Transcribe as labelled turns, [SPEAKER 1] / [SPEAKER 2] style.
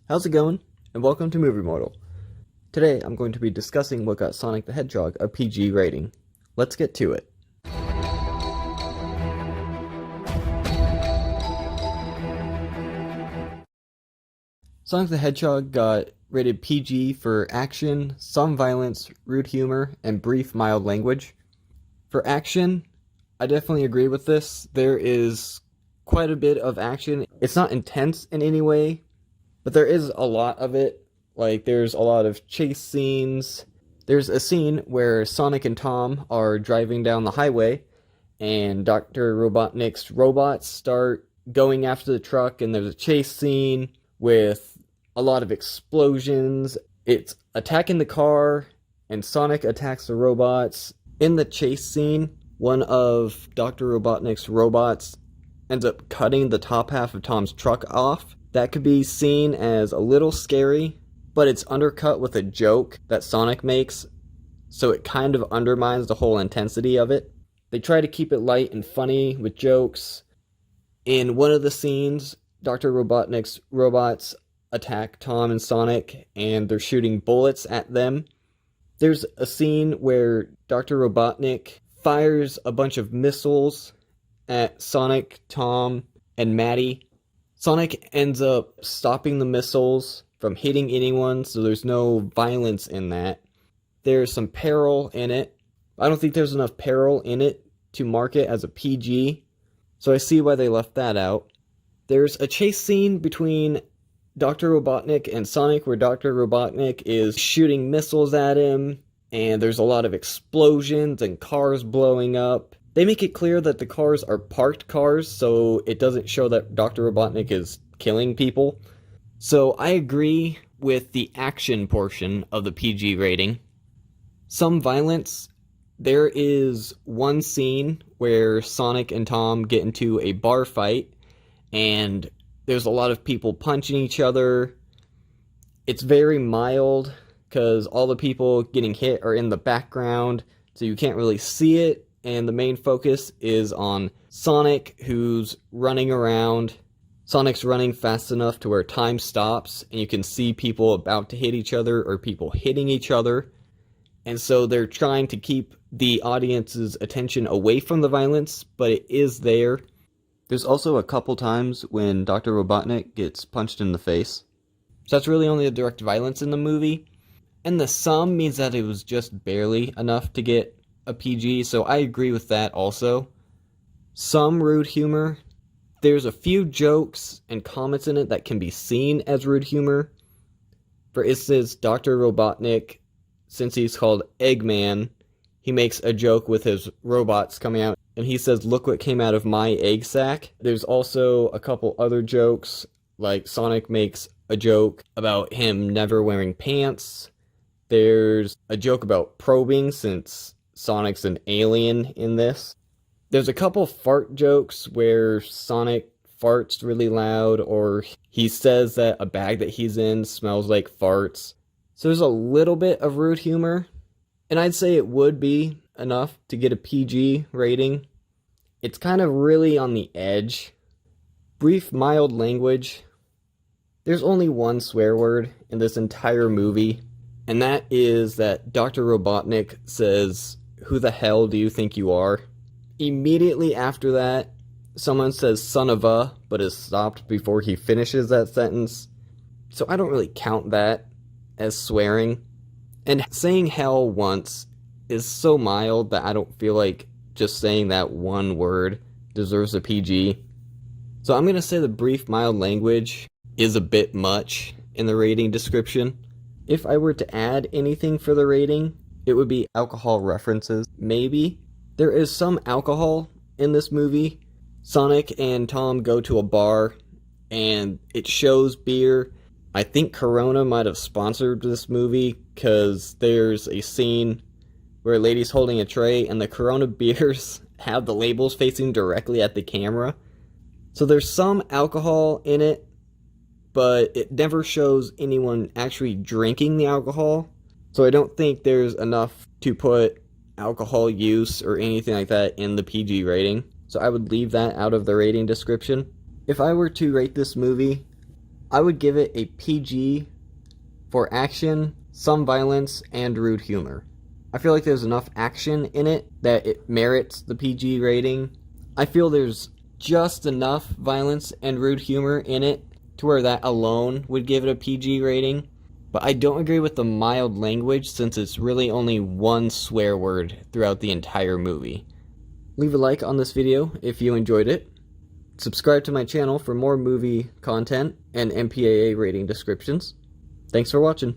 [SPEAKER 1] How's it going? And welcome to Movie Mortal. Today I'm going to be discussing what got Sonic the Hedgehog a PG rating. Let's get to it. Sonic the Hedgehog got rated PG for action, some violence, rude humor, and brief mild language. For action, I definitely agree with this. There is quite a bit of action. It's not intense in any way, but there is a lot of it. Like, there's a lot of chase scenes. There's a scene where Sonic and Tom are driving down the highway, and Dr. Robotnik's robots start going after the truck, and there's a chase scene with a lot of explosions. It's attacking the car, and Sonic attacks the robots. In the chase scene, one of Dr. Robotnik's robots ends up cutting the top half of Tom's truck off. That could be seen as a little scary, but it's undercut with a joke that Sonic makes, so it kind of undermines the whole intensity of it. They try to keep it light and funny with jokes. In one of the scenes, Dr. Robotnik's robots attack Tom and Sonic, and they're shooting bullets at them. There's a scene where Dr. Robotnik fires a bunch of missiles at Sonic, Tom, and Maddie. Sonic ends up stopping the missiles from hitting anyone, so there's no violence in that. There's some peril in it. I don't think there's enough peril in it to mark it as a PG, so I see why they left that out. There's a chase scene between Dr. Robotnik and Sonic where Dr. Robotnik is shooting missiles at him, and there's a lot of explosions and cars blowing up. They make it clear that the cars are parked cars, so it doesn't show that Dr. Robotnik is killing people. So I agree with the action portion of the PG rating. Some violence. There is one scene where Sonic and Tom get into a bar fight, and there's a lot of people punching each other. It's very mild, because all the people getting hit are in the background, so you can't really see it, and the main focus is on Sonic, who's running around. Sonic's running fast enough to where time stops, and you can see people about to hit each other, or people hitting each other, and so they're trying to keep the audience's attention away from the violence, but it is there. There's also a couple times when Dr. Robotnik gets punched in the face. So that's really only the direct violence in the movie. And the sum means that it was just barely enough to get a PG, so I agree with that also. Some rude humor. There's a few jokes and comments in it that can be seen as rude humor. For instance, Dr. Robotnik, since he's called Eggman, he makes a joke with his robots coming out, and he says, "Look what came out of my egg sack." There's also a couple other jokes, like Sonic makes a joke about him never wearing pants. There's a joke about probing, since Sonic's an alien in this. There's a couple fart jokes where Sonic farts really loud, or he says that a bag that he's in smells like farts. So there's a little bit of rude humor, and I'd say it would be enough to get a PG rating. It's kind of really on the edge. Brief, mild language. There's only one swear word in this entire movie, and that is that Dr. Robotnik says, "Who the hell do you think you are?" Immediately after that, someone says "son of a," but is stopped before he finishes that sentence. So I don't really count that as swearing. And saying hell once is so mild that I don't feel like just saying that one word deserves a PG. So I'm going to say the brief, mild language is a bit much in the rating description. If I were to add anything for the rating, it would be alcohol references, maybe. There is some alcohol in this movie. Sonic and Tom go to a bar, and it shows beer. I think Corona might have sponsored this movie, because there's a scene where a lady's holding a tray, and the Corona beers have the labels facing directly at the camera. So there's some alcohol in it, but it never shows anyone actually drinking the alcohol. So I don't think there's enough to put alcohol use or anything like that in the PG rating. So I would leave that out of the rating description. If I were to rate this movie, I would give it a PG for action, some violence, and rude humor. I feel like there's enough action in it that it merits the PG rating. I feel there's just enough violence and rude humor in it to where that alone would give it a PG rating. But I don't agree with the mild language since it's really only one swear word throughout the entire movie. Leave a like on this video if you enjoyed it. Subscribe to my channel for more movie content and MPAA rating descriptions. Thanks for watching.